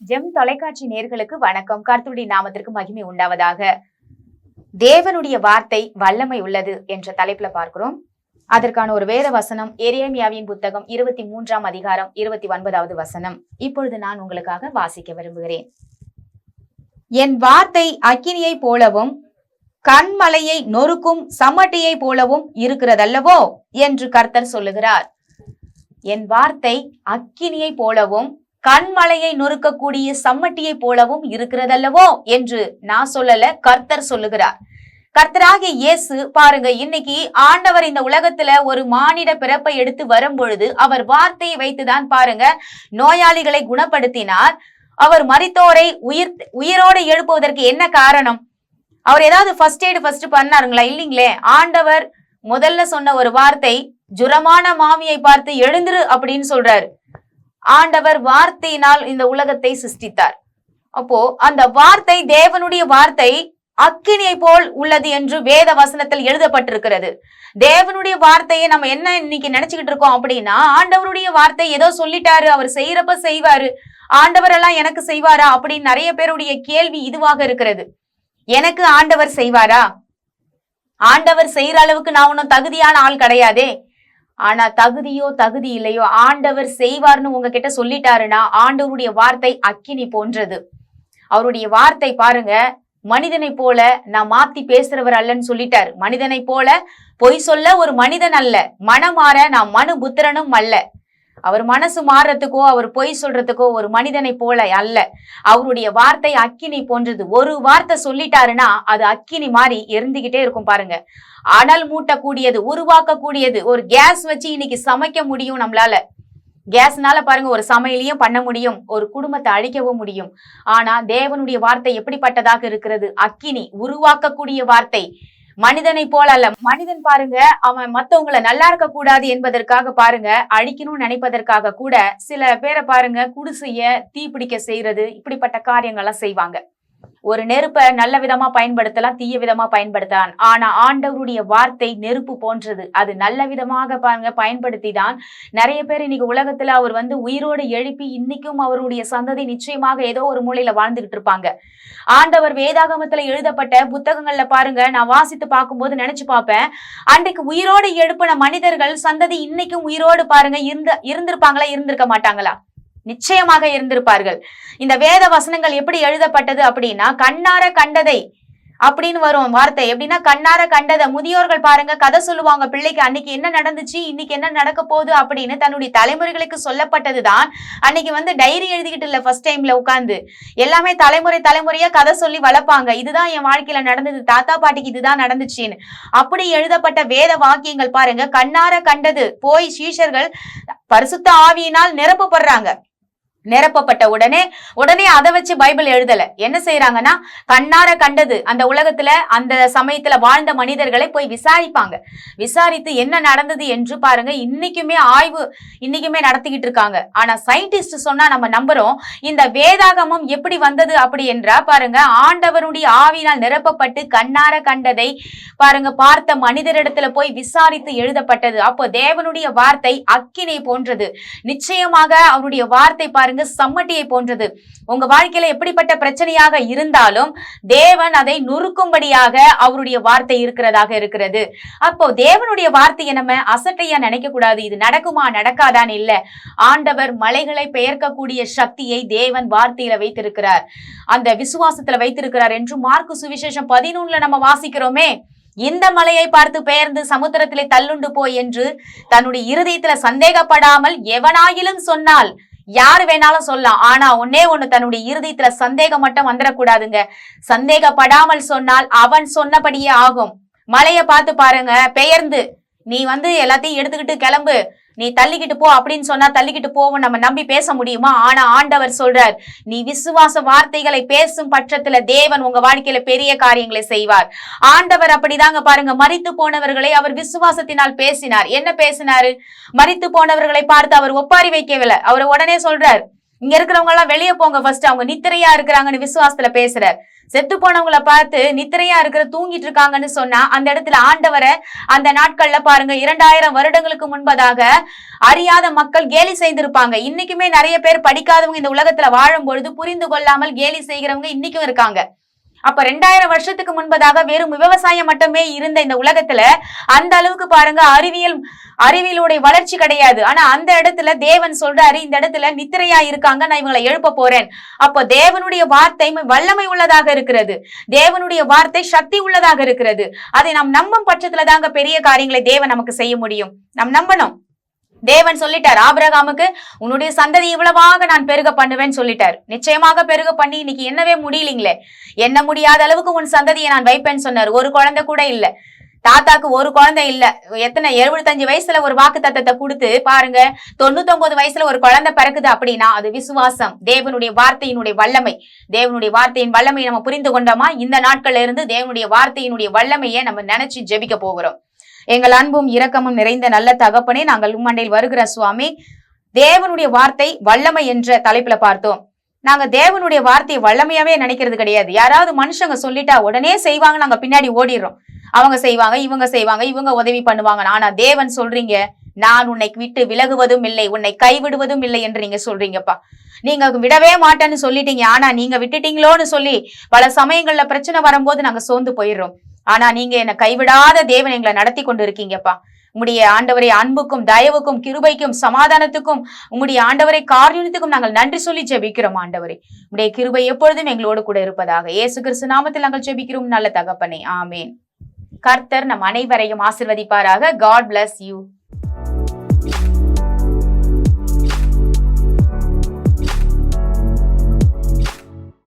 GeM தொலைக்காட்சி நேர்களுக்கு வணக்கம். கர்த்தருடைய நாமத்திற்கு மகிமை உண்டாவதாக. தேவனுடைய வார்த்தை வல்லமை உள்ளது என்ற தலைப்புல பார்க்கிறோம். அதற்கான ஒரு வேத வசனம் எரேமியாவின் புத்தகம் 23ஆம் அதிகாரம் 29வது வசனம். இப்பொழுது நான் உங்களுக்காக வாசிக்க விரும்புகிறேன். என் வார்த்தை அக்கினியை போலவும் கண்மலையை நொறுக்கும் சம்மட்டியை போலவும் இருக்கிறதல்லவோ என்று கர்த்தர் சொல்லுகிறார். என் வார்த்தை அக்கினியை போலவும் கண்மலையை நொறுக்கக்கூடிய சம்மட்டியை போலவும் இருக்கிறதல்லவோ என்று நான் சொல்லல, கர்த்தர் சொல்லுகிறார். கர்த்தராகிய இயேசு பாருங்க, இன்னைக்கு ஆண்டவர் இந்த உலகத்துல ஒரு மானிட பிறப்பை எடுத்து வரும் பொழுது அவர் வார்த்தையை வைத்துதான் பாருங்க நோயாளிகளை குணப்படுத்தினார். அவர் மரித்தோரை உயிரோடு எழுப்புவதற்கு என்ன காரணம்? அவர் ஏதாவது ஃபர்ஸ்ட் எய்டு பண்ணாருங்களா? இல்லைங்களே. ஆண்டவர் முதல்ல சொன்ன ஒரு வார்த்தை, ஜுரமான மாமியை பார்த்து எழுந்துரு அப்படின்னு சொல்றாரு. ஆண்டவர் வார்த்தையினால் இந்த உலகத்தை சிருஷ்டித்தார். அப்போ அந்த வார்த்தை, தேவனுடைய வார்த்தை அக்கினியை போல் உள்ளது என்று வேத வசனத்தில் எழுதப்பட்டிருக்கிறது. தேவனுடைய வார்த்தையை நம்ம என்ன இன்னைக்கு நினைச்சுக்கிட்டு இருக்கோம் அப்படின்னா, ஆண்டவருடைய வார்த்தை ஏதோ சொல்லிட்டாரு, அவர் செய்யறப்ப செய்வாரு, ஆண்டவர் எல்லாம் எனக்கு செய்வாரா அப்படின்னு நிறைய பேருடைய கேள்வி இதுவாக இருக்கிறது. எனக்கு ஆண்டவர் செய்வாரா? ஆண்டவர் செய்யற அளவுக்கு நான் ஒன்னும் தகுதியான ஆள் கிடையாதே. ஆனா தகுதியோ தகுதி இல்லையோ, ஆண்டவர் செய்வார்னு உங்ககிட்ட சொல்லிட்டாருன்னா ஆண்டவருடைய வார்த்தை அக்கினி போன்றது. அவருடைய வார்த்தை பாருங்க, மனிதனை போல நான் மாத்தி பேசுறவர் அல்லன்னு சொல்லிட்டாரு. மனிதனை போல பொய் சொல்ல ஒரு மனிதன் அல்ல, மனமாற நான் மனு புத்திரனும் அல்ல. அவர் மனசு மாறுறதுக்கோ அவர் பொய் சொல்றதுக்கோ ஒரு மனிதனை போல அல்ல. அவருடைய வார்த்தை அக்கினி போன்றது. ஒரு வார்த்தை சொல்லிட்டாருன்னா அது அக்கினி மாதிரி எரிந்துகிட்டே இருக்கும் பாருங்க. அனல் மூட்டக்கூடியது, உருவாக்கக்கூடியது. ஒரு கேஸ் வச்சு இன்னைக்கு சமைக்க முடியும் நம்மளால. கேஸ்னால பாருங்க ஒரு சமையலையும் பண்ண முடியும், ஒரு குடும்பத்தை அழிக்கவும் முடியும். ஆனா தேவனுடைய வார்த்தை எப்படிப்பட்டதாக இருக்கிறது? அக்கினி, உருவாக்கக்கூடிய வார்த்தை. மனிதனை போல அல்ல. மனிதன் பாருங்க, அவன் மத்தவங்களை நல்லா இருக்க கூடாது என்பதற்காக பாருங்க, அழிக்கணும்னு நினைப்பதற்காக கூட சில பேரை பாருங்க குடிசைய தீப்பிடிக்க செய்யறது, இப்படிப்பட்ட காரியங்கள்லாம் செய்வாங்க. ஒரு நெருப்பை நல்ல விதமா பயன்படுத்தலாம், தீய விதமா பயன்படுத்தலாம். ஆனா ஆண்டவருடைய வார்த்தை நெருப்பு போன்றது. அது நல்ல விதமாக பாருங்க பயன்படுத்தி தான் நிறைய பேர் இன்னைக்கு உலகத்துல அவர் உயிரோடு எழுப்பி இன்னைக்கும் அவருடைய சந்ததி நிச்சயமாக ஏதோ ஒரு மூலையில வாழ்ந்துகிட்டு இருப்பாங்க. ஆண்டவர் வேதாகமத்துல எழுதப்பட்ட புத்தகங்கள்ல பாருங்க, நான் வாசித்து பார்க்கும்போது நினைச்சு பார்ப்பேன், அன்றைக்கு உயிரோடு எழுப்பின மனிதர்கள் சந்ததி இன்னைக்கும் உயிரோடு பாருங்க இருந்திருப்பாங்களா, இருந்திருக்க மாட்டாங்களா? நிச்சயமாக இருந்திருப்பார்கள். இந்த வேத வசனங்கள் எப்படி எழுதப்பட்டது அப்படின்னா, கண்ணார கண்டதை அப்படின்னு வரும் வார்த்தை. எப்படின்னா கண்ணார கண்டதை. முதியோர்கள் பாருங்க கதை சொல்லுவாங்க பிள்ளைக்கு, அன்னைக்கு என்ன நடந்துச்சு, இன்னைக்கு என்ன நடக்க போகுது அப்படின்னு தன்னுடைய தலைமுறைகளுக்கு சொல்லப்பட்டதுதான். அன்னைக்கு டைரி எழுதிக்கிட்டு இல்ல, ஃபர்ஸ்ட் டைம்ல உட்கார்ந்து எல்லாமே தலைமுறையா கதை சொல்லி வளர்ப்பாங்க. இதுதான் என் வாழ்க்கையில நடந்தது, தாத்தா பாட்டிக்கு இதுதான் நடந்துச்சுன்னு. அப்படி எழுதப்பட்ட வேத வாக்கியங்கள் பாருங்க, கண்ணார கண்டது. போய் சீஷர்கள் பரிசுத்த ஆவியினால் நிரப்பப்படுறாங்க. நிரப்பப்பட்ட உடனே அதை வச்சு பைபிள் எழுதல. என்ன செய்யறாங்கன்னா, கண்ணார கண்டது. அந்த உலகத்துல அந்த சமயத்துல வாழ்ந்த மனிதர்களை போய் விசாரிப்பாங்க. விசாரித்து என்ன நடந்தது என்று பாருங்க இன்னைக்குமே ஆய்வு நடத்திக்கிட்டு இருக்காங்க. ஆனா சயின்டிஸ்ட் சொன்னா நம்ம நம்புறோம். இந்த வேதாகமம் எப்படி வந்தது அப்படி என்றா பாருங்க, ஆண்டவருடைய ஆவியினால் நிரப்பப்பட்டு கண்ணார கண்டதை பாருங்க பார்த்த மனிதரிடத்துல போய் விசாரித்து எழுதப்பட்டது. அப்போ தேவனுடைய வார்த்தை அக்கினை போன்றது. நிச்சயமாக அவருடைய வார்த்தை பாருங்க சம்மட்டியை போன்றது. உங்க வாழ்க்கையில எப்படிப்பட்ட பிரச்சனையாக இருந்தாலும் தேவன் அதை நொறுக்கும்படியாக அவருடைய வார்த்தை இருக்கிறதாக இருக்கிறது. அப்போ தேவனுடைய வார்த்தையை நம்ம அசட்டையா நினைக்க கூடாது. இது நடக்குமா நடக்காதான் இல்ல. ஆண்டவர் மலைகளை பெயர்க்கக்கூடிய சக்தியை தேவன் வார்த்தையில வைத்திருக்கிறார், அந்த விசுவாசத்துல வைத்திருக்கிறார் என்று மார்க்கு சுவிசேஷம் 11 நம்ம வாசிக்கிறோமே. இந்த மலையை பார்த்து பெயர்ந்து சமுத்திரத்திலே தள்ளுண்டு போய் என்று தன்னுடைய இருதயத்துல சந்தேகப்படாமல் எவனாயிலும் சொன்னால், யாரு வேணாலும் சொல்லலாம். ஆனா ஒன்னே ஒண்ணு, தன்னுடைய இருதயத்துல சந்தேகம் மட்டும் வந்துடக்கூடாதுங்க. சந்தேகப்படாமல் சொன்னால் அவன் சொன்னபடியே ஆகும். மலையை பார்த்து பாருங்க பெயர்ந்து, நீ எல்லாத்தையும் எடுத்துக்கிட்டு கிளம்பு, நீ தள்ளிக்கிட்டு போ அப்படின்னு சொன்னா தள்ளிக்கிட்டு போவோம் நம்ம நம்பி பேச முடியுமா? ஆனா ஆண்டவர் சொல்றார், நீ விசுவாச வார்த்தைகளை பேசும் பட்சத்துல தேவன் உங்க வாழ்க்கையில பெரிய காரியங்களை செய்வார். ஆண்டவர் அப்படிதாங்க பாருங்க, மரித்து போனவர்களை அவர் விசுவாசத்தினால் பேசினார். என்ன பேசினாரு? மரித்து போனவர்களை பார்த்து அவர் ஒப்பாரி வைக்கவில்லை. அவர் உடனே சொல்றார், இங்க இருக்கிறவங்க எல்லாம் வெளியே போங்க, ஃபர்ஸ்ட் அவங்க நித்திரையா இருக்கிறாங்கன்னு விசுவாசத்துல பேசுறார். செத்து போனவங்களை பார்த்து நித்திரையா இருக்கிற தூங்கிட்டு இருக்காங்கன்னு சொன்னா அந்த இடத்துல ஆண்டவரை அந்த நாட்கள்ல பாருங்க 2000 வருடங்களுக்கு முன்பதாக அறியாத மக்கள் கேலி செய்திருப்பாங்க. இன்னைக்குமே நிறைய பேர் படிக்காதவங்க இந்த உலகத்துல வாழும் பொழுது புரிந்து கொள்ளாமல் கேலி செய்கிறவங்க இன்னைக்கும் இருக்காங்க. அப்ப 2000 வருஷத்துக்கு முன்பதாக வெறும் விவசாயம் மட்டுமே இருந்த இந்த உலகத்துல அந்த அளவுக்கு பாருங்க அறிவியலுடைய வளர்ச்சி கிடையாது. ஆனா அந்த இடத்துல தேவன் சொல்றாரு, இந்த இடத்துல நித்திரையா இருக்காங்க, நான் இவங்களை எழுப்ப போறேன். அப்ப தேவனுடைய வார்த்தை வல்லமை உள்ளதாக இருக்கிறது, தேவனுடைய வார்த்தை சக்தி உள்ளதாக இருக்கிறது. அதை நாம் நம்பும் பட்சத்துல தாங்க பெரிய காரியங்களை தேவன் நமக்கு செய்ய முடியும். நாம் நம்பணும். தேவன் சொல்லிட்டார் ஆபிரகாமுக்கு, உன்னுடைய சந்ததி இவ்வளவாக நான் பெருக பண்ணுவேன்னு சொல்லிட்டார். நிச்சயமாக பெருக பண்ணி இன்னைக்கு என்னவே முடியலீங்களே, என்ன முடியாத அளவுக்கு உன் சந்ததியை நான் வைப்பேன்னு சொன்னார். ஒரு குழந்தை கூட இல்ல, தாத்தாக்கு ஒரு குழந்தை இல்ல. எத்தனை 75 வயசுல ஒரு வாக்கு தத்தத்தை கொடுத்து பாருங்க 99 வயசுல ஒரு குழந்தை பிறக்குது அப்படின்னா அது விசுவாசம், தேவனுடைய வார்த்தையினுடைய வல்லமை. தேவனுடைய வார்த்தையின் வல்லமையை நம்ம புரிந்து கொண்டோமா? இந்த நாட்கள்ல இருந்து தேவனுடைய வார்த்தையினுடைய வல்லமையை நம்ம நினைச்சு ஜெபிக்க போகிறோம். எங்கள் அன்பும் இரக்கமும் நிறைந்த நல்ல தகப்பனே, நாங்கள் உம்மண்டையில் வருகிற சுவாமி, தேவனுடைய வார்த்தை வல்லமை என்ற தலைப்புல பார்த்தோம். நாங்க தேவனுடைய வார்த்தையை வல்லமையாவே நினைக்கிறது கிடையாது. யாராவது மனுஷங்க சொல்லிட்டா உடனே செய்வாங்க, நாங்க பின்னாடி ஓடிடுறோம். அவங்க செய்வாங்க, இவங்க உதவி பண்ணுவாங்க. ஆனா தேவன் சொல்றீங்க, நான் உன்னை விட்டு விலகுவதும் இல்லை, உன்னை கைவிடுவதும் இல்லை என்று நீங்க சொல்றீங்கப்பா. நீங்க விடவே மாட்டேன்னு சொல்லிட்டீங்க, ஆனா நீங்க விட்டுட்டீங்களோன்னு சொல்லி பல சமயங்கள்ல பிரச்சனை வரும்போது நாங்க சோர்ந்து போயிடுறோம். ஆனா நீங்க என்ன கைவிடாத தேவன் எங்களை நடத்தி கொண்டு இருக்கீங்கப்பா. உங்களுடைய ஆண்டவரை அன்புக்கும் தயவுக்கும் கிருபைக்கும் சமாதானத்துக்கும் உங்களுடைய ஆண்டவரை காரியத்துக்கும் நாங்கள் நன்றி சொல்லி ஜெபிக்கிறோம். ஆண்டவரை உங்களுடைய கிருபை எப்பொழுதும் எங்களோடு கூட இருப்பதாக இயேசு கிறிஸ்து நாமத்தில் நாங்கள் ஜெபிக்கிறோம் நல்ல தகப்பனே, ஆமேன். கர்த்தர் நம் அனைவரையும் ஆசீர்வதிப்பாராக. God bless you.